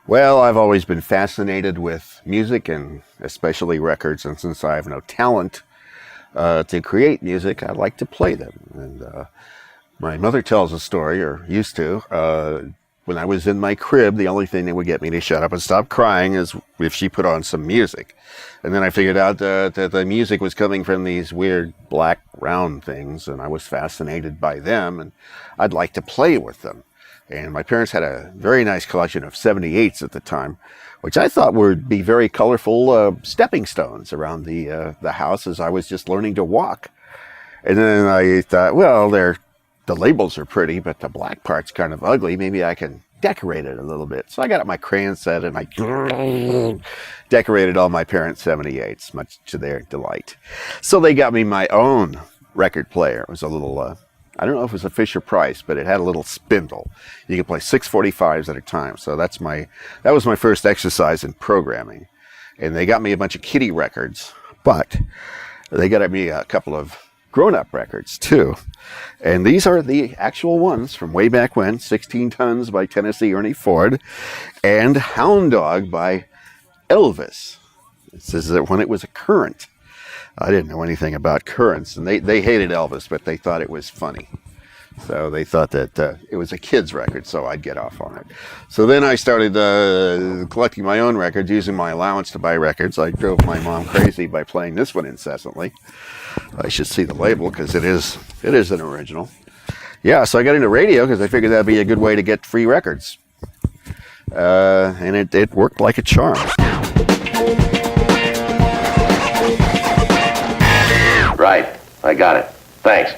Well, I've always been fascinated with music and especially records, and since I have no talent to create music, I like to play them. And my mother tells a story, or used to. When I was in my crib, the only thing that would get me to shut up and stop crying is if she put on some music. And then I figured out that the music was coming from these weird black round things, and I was fascinated by them, and I'd like to play with them. And my parents had a very nice collection of 78s at the time, which I thought would be very colorful stepping stones around the house as I was just learning to walk. And then I thought, well, the labels are pretty, but the black part's kind of ugly. Maybe I can decorate it a little bit. So I got out my crayon set and I decorated all my parents' 78s, much to their delight. So they got me my own record player. It was a little, I don't know if it was a Fishure-Price, but it had a little spindle. You could play 645s at a time. So that was my first exercise in programming. And they got me a bunch of kiddie records, but they got me a couple of grown-up records too. And these are the actual ones from way back when: 16 Tons by Tennessee Ernie Ford and Hound Dog by Elvis. This is when it was a current. I didn't know anything about currents, and they hated Elvis, but they thought it was funny. So they thought that it was a kid's record, so I'd get off on it. So then I started collecting my own records, using my allowance to buy records. I drove my mom crazy by playing this one incessantly. I should see the label because it is an original. Yeah, so I got into radio because I figured that'd be a good way to get free records. And it worked like a charm. Right, I got it. Thanks.